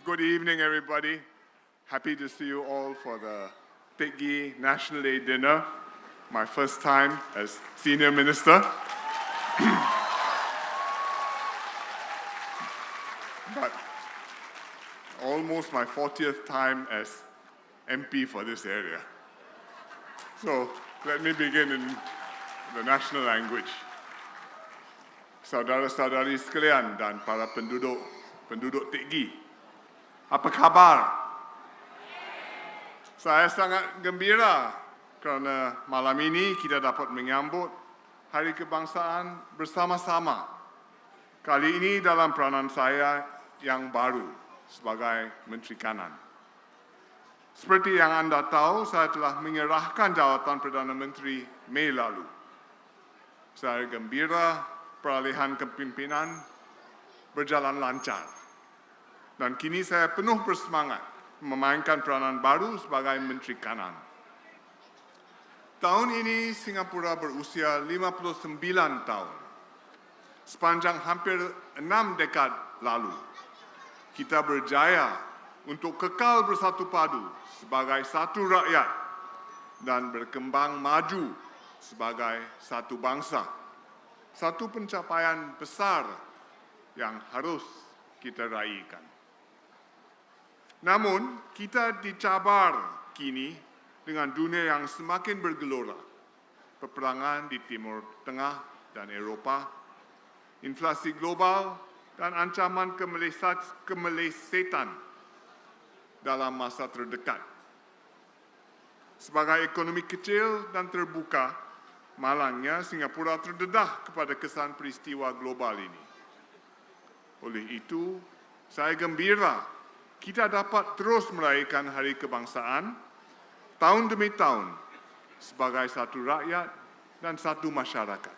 Good evening, everybody. Happy to see you all for the Piggy National Day dinner. My first time as Senior Minister. But almost my 40th time as MP for this area. So let me begin in the national language. Saudara-saudari sekalian dan para penduduk Tiggy, apa kabar? Saya sangat gembira kerana malam ini kita dapat menyambut Hari Kebangsaan bersama-sama. Kali ini dalam peranan saya yang baru sebagai Menteri Kanan. Seperti yang anda tahu, saya telah menyerahkan jawatan Perdana Menteri Mei lalu. Saya gembira peralihan kepimpinan berjalan lancar. Dan kini saya penuh bersemangat memainkan peranan baru sebagai Menteri Kanan. Tahun ini Singapura berusia 59 tahun. Sepanjang hampir 6 dekad lalu, kita berjaya untuk kekal bersatu padu sebagai satu rakyat dan berkembang maju sebagai satu bangsa. Satu pencapaian besar yang harus kita raihkan. Namun, kita dicabar kini dengan dunia yang semakin bergelora. Peperangan di Timur Tengah dan Eropah, inflasi global, dan ancaman kemelesetan dalam masa terdekat. Sebagai ekonomi kecil dan terbuka, malangnya Singapura terdedah kepada kesan peristiwa global ini. Oleh itu, saya gembira kita dapat terus meraihkan Hari Kebangsaan tahun demi tahun sebagai satu rakyat dan satu masyarakat.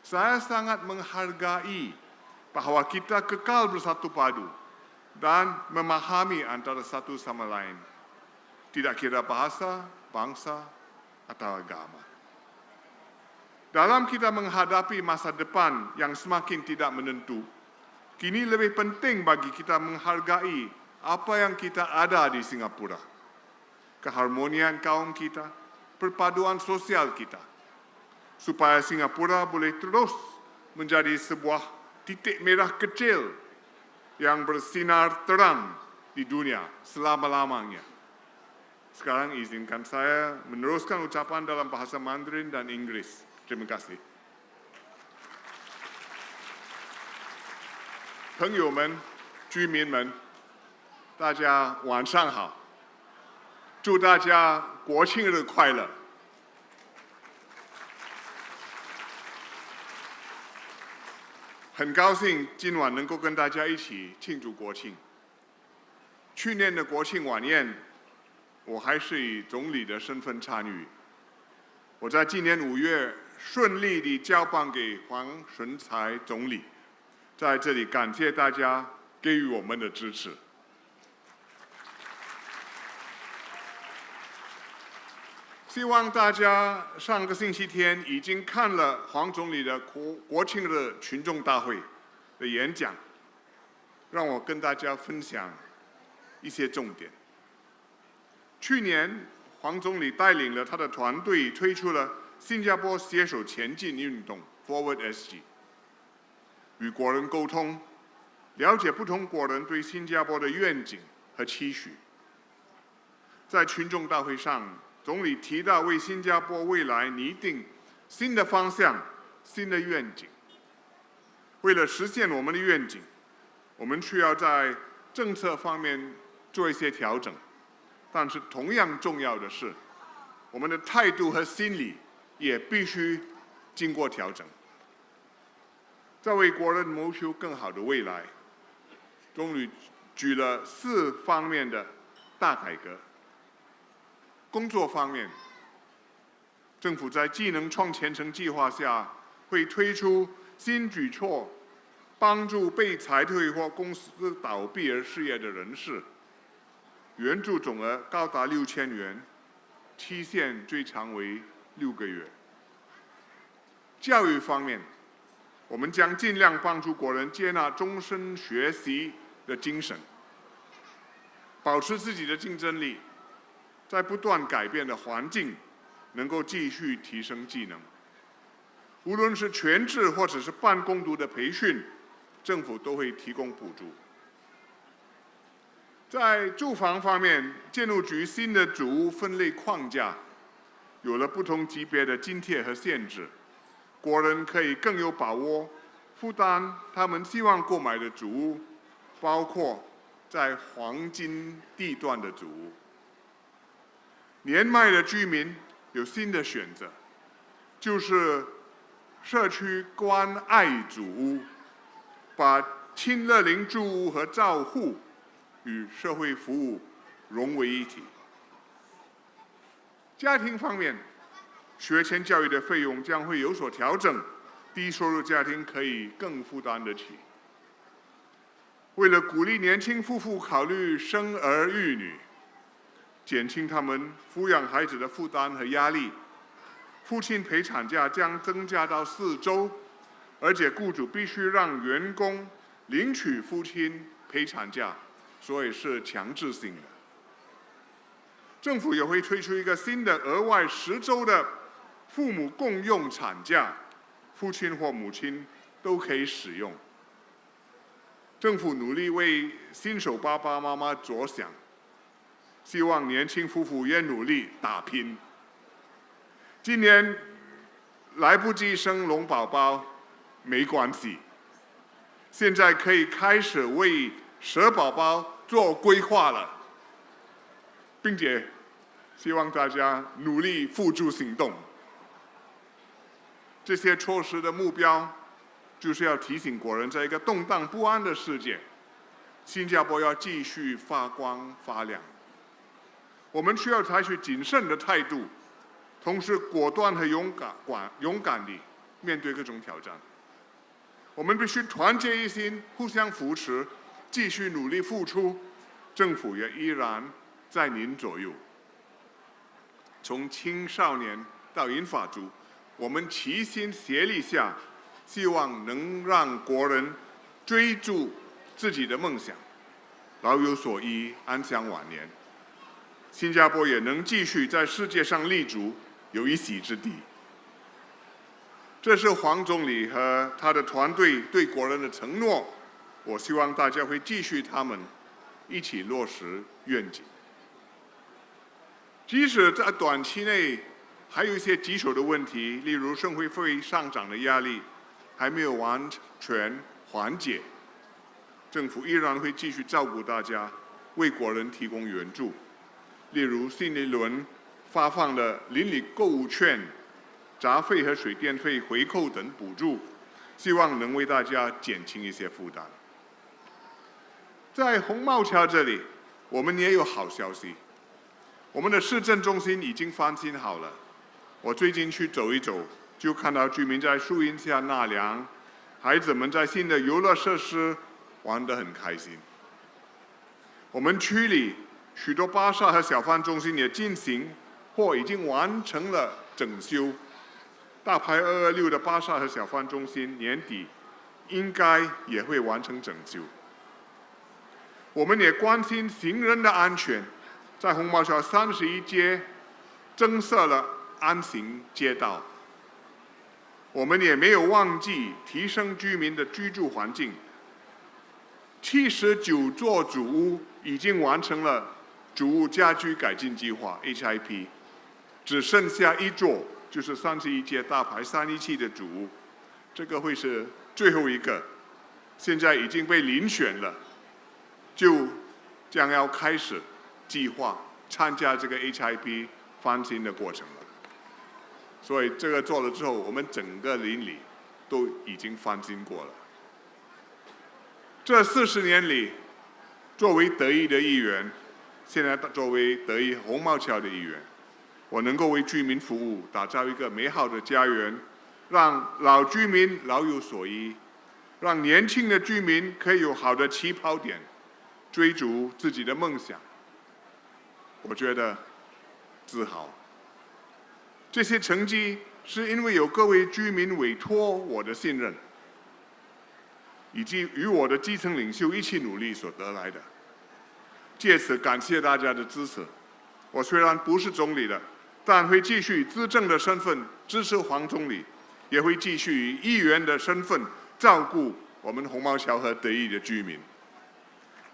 Saya sangat menghargai bahawa kita kekal bersatu padu dan memahami antara satu sama lain, tidak kira bahasa, bangsa, atau agama. Dalam kita menghadapi masa depan yang semakin tidak menentu, kini lebih penting bagi kita menghargai apa yang kita ada di Singapura. Keharmonian kaum kita, perpaduan sosial kita, supaya Singapura boleh terus menjadi sebuah titik merah kecil yang bersinar terang di dunia selama-lamanya. Sekarang izinkan saya meneruskan ucapan dalam bahasa Mandarin dan Inggris. Terima kasih. 朋友们、居民们，大家晚上好！祝大家国庆日快乐！很高兴今晚能够跟大家一起庆祝国庆。去年的国庆晚宴，我还是以总理的身份参与。我在今年5月顺利地交棒给黄循财总理，在这里感谢大家给予我们的支持。希望大家上个星期天已经看了黄总理的国庆日群众大会的演讲，让我跟大家分享一些重点。去年，黄总理带领了他的团队推出了新加坡携手前进运动 Forward SG， 与国人沟通，了解不同国人对新加坡的愿景和期许。在群众大会上，总理提到为新加坡未来拟定新的方向、新的愿景。为了实现我们的愿景，我们需要在政策方面做一些调整，但是同样重要的是，我们的态度和心理也必须经过调整。在为国人谋求更好的未来，总理举了4方面的大改革。工作方面，政府在技能创前程计划下会推出新举措，帮助被裁退或公司倒闭而失业的人士，援助总额高达6000元，期限最长为6个月。教育方面，我们将尽量帮助国人接纳终身学习的精神，保持自己的竞争力，在不断改变的环境，能够继续提升技能。无论是全职或者是半工读的培训，政府都会提供补助。在住房方面，建筑局新的组屋分类框架有了不同级别的津贴和限制，国人可以更有把握负担他们希望购买的组屋，包括在黄金地段的组屋。年迈的居民有新的选择，就是社区关爱组屋，把亲乐龄住屋和照护与社会服务融为一体。家庭方面，学前教育的费用将会有所调整，低收入家庭可以更负担得起。为了鼓励年轻夫妇考虑生儿育女，减轻他们抚养孩子的负担和压力，父亲陪产假将增加到4周，而且雇主必须让员工领取父亲陪产假，所以是强制性的。政府也会推出一个新的额外10周的父母共用产假，父亲或母亲都可以使用。政府努力为新手爸爸妈妈着想，希望年轻夫妇也努力打拼。今年来不及生龙宝宝没关系，现在可以开始为蛇宝宝做规划了，并且希望大家努力付诸行动。这些措施的目标就是要提醒国人，在一个动荡不安的世界，新加坡要继续发光发亮。我们需要采取谨慎的态度，同时果断和勇敢地面对各种挑战。我们必须团结一心，互相扶持，继续努力付出。政府也依然在您左右。从青少年到银发族，我们齐心协力下，希望能让国人追逐自己的梦想，老有所依，安享晚年。新加坡也能继续在世界上立足，有一席之地。这是黄总理和他的团队对国人的承诺，我希望大家会继续他们一起落实愿景。即使在短期内还有一些棘手的问题，例如生活费上涨的压力还没有完全缓解，政府依然会继续照顾大家，为国人提供援助。例如新一轮发放的邻里购物券、杂费和水电费回扣等补助，希望能为大家减轻一些负担。在红帽桥这里，我们也有好消息，我们的市政中心已经翻新好了。我最近去走一走，就看到居民在树荫下纳凉，孩子们在新的游乐设施玩得很开心。我们区里许多巴刹和小贩中心也进行或已经完成了整修。大牌226的巴刹和小贩中心年底应该也会完成整修。我们也关心行人的安全，在红毛桥31街增设了安行街道。我们也没有忘记提升居民的居住环境。79座主屋已经完成了主屋家居改进计划 HIP， 只剩下1座，就是31街大牌317的主屋，这个会是最后一个，现在已经被遴选了，就将要开始计划参加这个 HIP 翻新的过程了。所以这个做了之后，我们整个邻里都已经翻新过了。这40年里，作为德义的一员，现在作为德义红帽桥的一员，我能够为居民服务，打造一个美好的家园，让老居民老有所依，让年轻的居民可以有好的起跑点，追逐自己的梦想。我觉得自豪。这些成绩是因为有各位居民委托我的信任，以及与我的基层领袖一起努力所得来的。借此感谢大家的支持。我虽然不是总理了，但会继续以资政的身份支持黄总理，也会继续以议员的身份照顾我们红毛桥和德义的居民。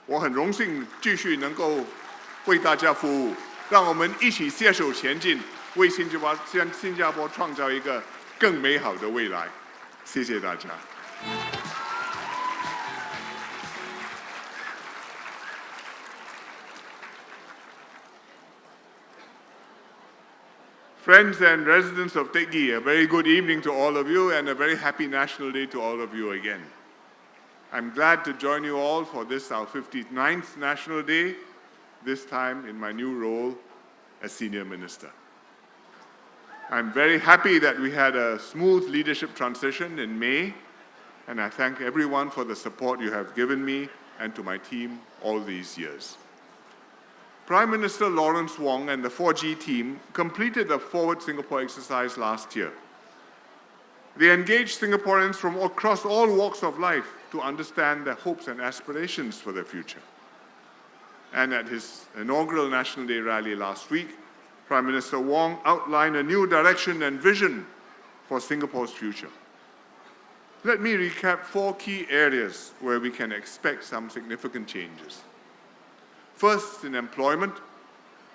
我很荣幸继续能够为大家服务，让我们一起携手前进，为新加坡创造一个更美好的未来。谢谢大家。Friends and residents of Teck Ghee, a very good evening to all of you and a very happy National Day to all of you again. I'm glad to join you all for this, our 59th National Day, this time in my new role as Senior Minister. I'm very happy that we had a smooth leadership transition in May, and I thank everyone for the support you have given me and to my team all these years. Prime Minister Lawrence Wong and the 4G team completed the Forward Singapore exercise last year. They engaged Singaporeans from across all walks of life to understand their hopes and aspirations for the future. And at his inaugural National Day rally last week, Prime Minister Wong outlined a new direction and vision for Singapore's future. Let me recap 4 key areas where we can expect some significant changes. First, in employment,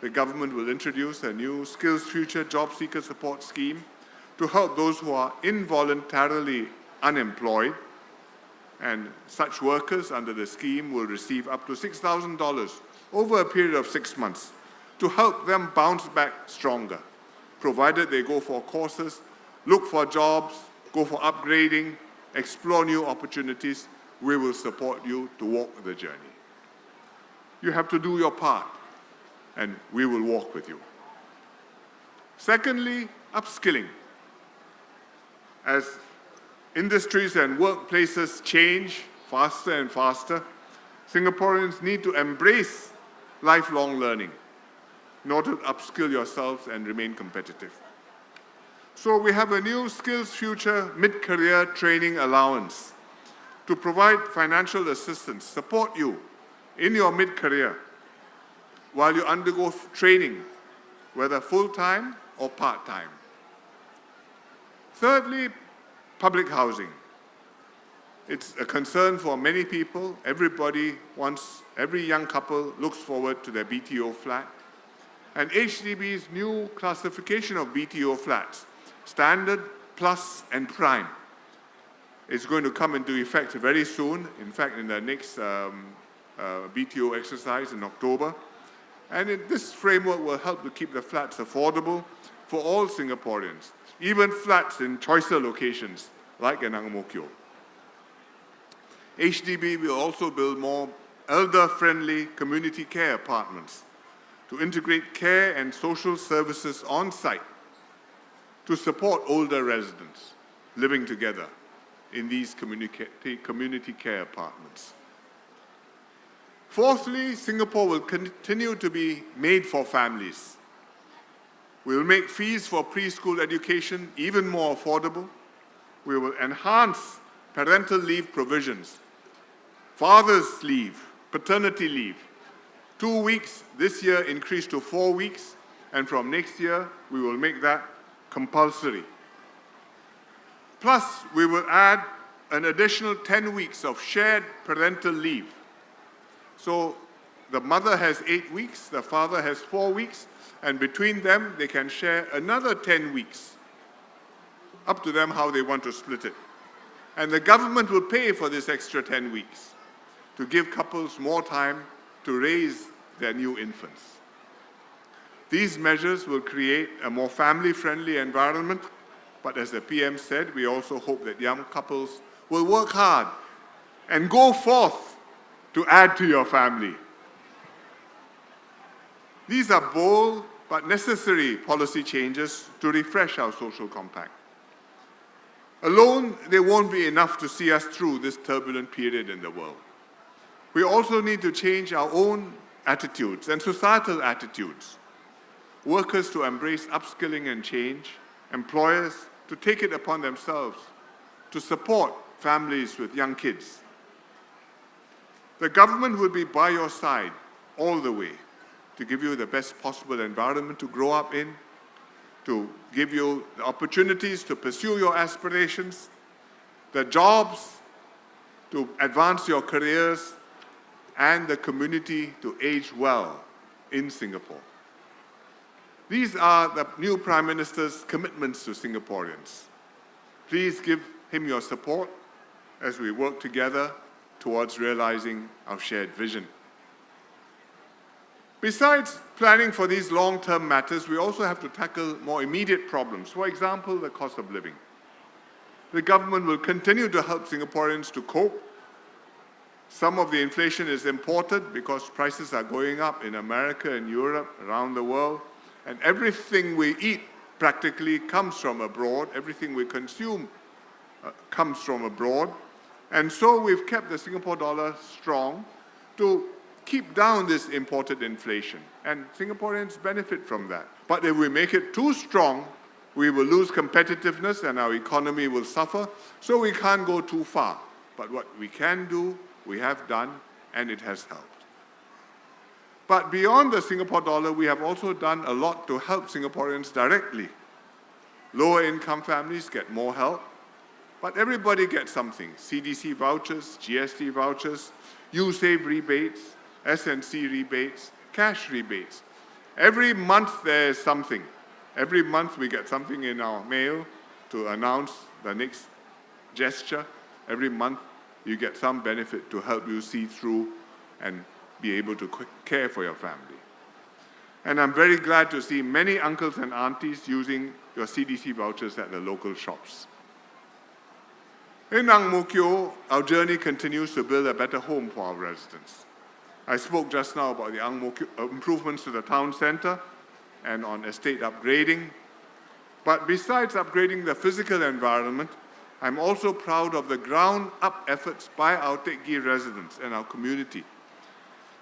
the government will introduce a new Skills Future Job Seeker Support Scheme to help those who are involuntarily unemployed, and such workers under the scheme will receive up to $6,000 over a period of 6 months to help them bounce back stronger, provided they go for courses, look for jobs, go for upgrading, explore new opportunities. We will support you to walk the journey. You have to do your part, and we will walk with you. Secondly, upskilling. As industries and workplaces change faster and faster, Singaporeans need to embrace lifelong learning in order to upskill yourselves and remain competitive. So we have a new Skills Future Mid-Career Training Allowance to provide financial assistance, support you in your mid-career while you undergo training, whether full-time or part-time. Thirdly, public housing. It's a concern for many people. Every young couple looks forward to their BTO flat. And HDB's new classification of BTO flats, Standard, Plus, and Prime, is going to come into effect very soon, in fact, in the next BTO exercise in October. And this framework will help to keep the flats affordable for all Singaporeans, even flats in choicer locations like in Ang Mo Kio. HDB will also build more elder-friendly community care apartments to integrate care and social services on site to support older residents living together in these community care apartments. Fourthly, Singapore will continue to be made for families. We will make fees for preschool education even more affordable. We will enhance parental leave provisions, father's leave, paternity leave. 2 weeks this year increased to 4 weeks, and from next year we will make that compulsory. Plus, we will add an additional 10 weeks of shared parental leave. So the mother has 8 weeks, the father has 4 weeks, and between them they can share another 10 weeks. Up to them how they want to split it. And the government will pay for this extra 10 weeks to give couples more time to raise their new infants. These measures will create a more family-friendly environment, but as the PM said, we also hope that young couples will work hard and go forth to add to your family. These are bold but necessary policy changes to refresh our social compact. Alone, they won't be enough to see us through this turbulent period in the world. We also need to change our own attitudes and societal attitudes. Workers to embrace upskilling and change, employers to take it upon themselves to support families with young kids. The government will be by your side all the way to give you the best possible environment to grow up in, to give you the opportunities to pursue your aspirations, the jobs to advance your careers, and the community to age well in Singapore. These are the new Prime Minister's commitments to Singaporeans. Please give him your support as we work together towards realizing our shared vision. Besides planning for these long-term matters, we also have to tackle more immediate problems. For example, the cost of living. The government will continue to help Singaporeans to cope. Some of the inflation is imported because prices are going up in America and Europe, around the world. And everything we eat practically comes from abroad. Everything we consume comes from abroad. And so we've kept the Singapore dollar strong to keep down this imported inflation. And Singaporeans benefit from that. But if we make it too strong, we will lose competitiveness and our economy will suffer. So we can't go too far. But what we can do, we have done, and it has helped. But beyond the Singapore dollar, we have also done a lot to help Singaporeans directly. Lower income families get more help, but everybody gets something. CDC vouchers, GST vouchers, USave rebates, S&C rebates, cash rebates. Every month there is something. Every month we get something in our mail to announce the next gesture. Every month you get some benefit to help you see through and be able to care for your family. And I'm very glad to see many uncles and aunties using your CDC vouchers at the local shops. In Ang Mo Kio, our journey continues to build a better home for our residents. I spoke just now about the Ang Mo Kio improvements to the town centre and on estate upgrading. But besides upgrading the physical environment, I'm also proud of the ground-up efforts by our Teck Ghee residents and our community.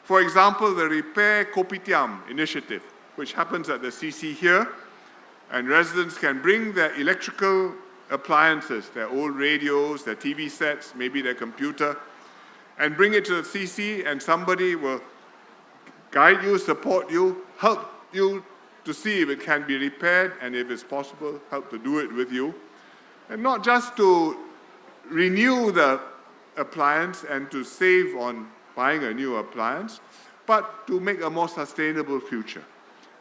For example, the Repair Kopitiam initiative, which happens at the CC here, and residents can bring their electrical appliances, their old radios, their TV sets, maybe their computer, and bring it to the CC, and somebody will guide you, support you, help you to see if it can be repaired, and if it's possible, help to do it with you. And not just to renew the appliance and to save on buying a new appliance, but to make a more sustainable future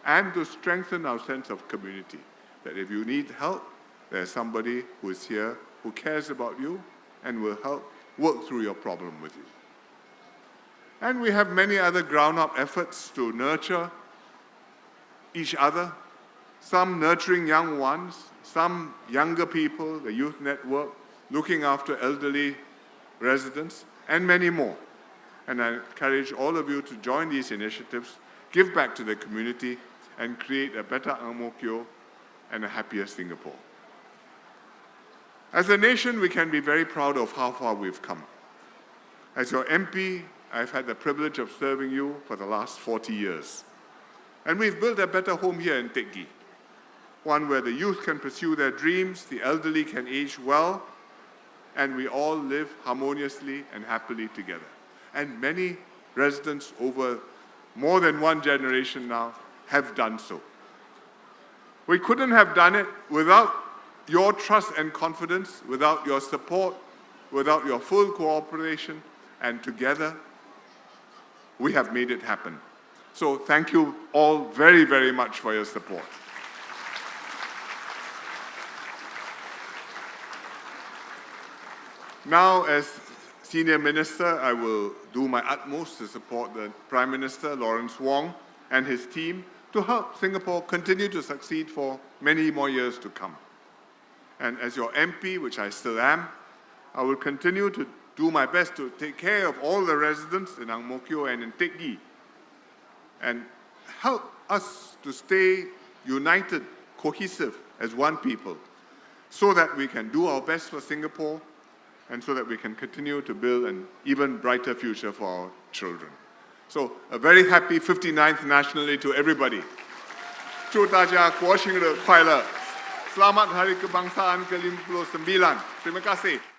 and to strengthen our sense of community. That if you need help, there's somebody who is here who cares about you and will help work through your problem with you. And we have many other ground-up efforts to nurture each other, some nurturing young ones, some younger people, the youth network, looking after elderly residents, and many more. And I encourage all of you to join these initiatives, give back to the community, and create a better Ang Mo Kio and a happier Singapore. As a nation, we can be very proud of how far we've come. As your MP, I've had the privilege of serving you for the last 40 years. And we've built a better home here in Teck Ghee, one where the youth can pursue their dreams, the elderly can age well, and we all live harmoniously and happily together. And many residents over more than one generation now have done so. We couldn't have done it without your trust and confidence, without your support, without your full cooperation, and together we have made it happen. So thank you all very, very much for your support. Now, as Senior Minister, I will do my utmost to support the Prime Minister, Lawrence Wong, and his team to help Singapore continue to succeed for many more years to come. And as your MP, which I still am, I will continue to do my best to take care of all the residents in Ang Mo Kio and in Teck Ghee and help us to stay united, cohesive as one people so that we can do our best for Singapore and so that we can continue to build an even brighter future for our children. So a very happy 59th National Day to everybody. 祝大家国庆日快乐 Selamat Hari Kebangsaan ke-59. Terima kasih.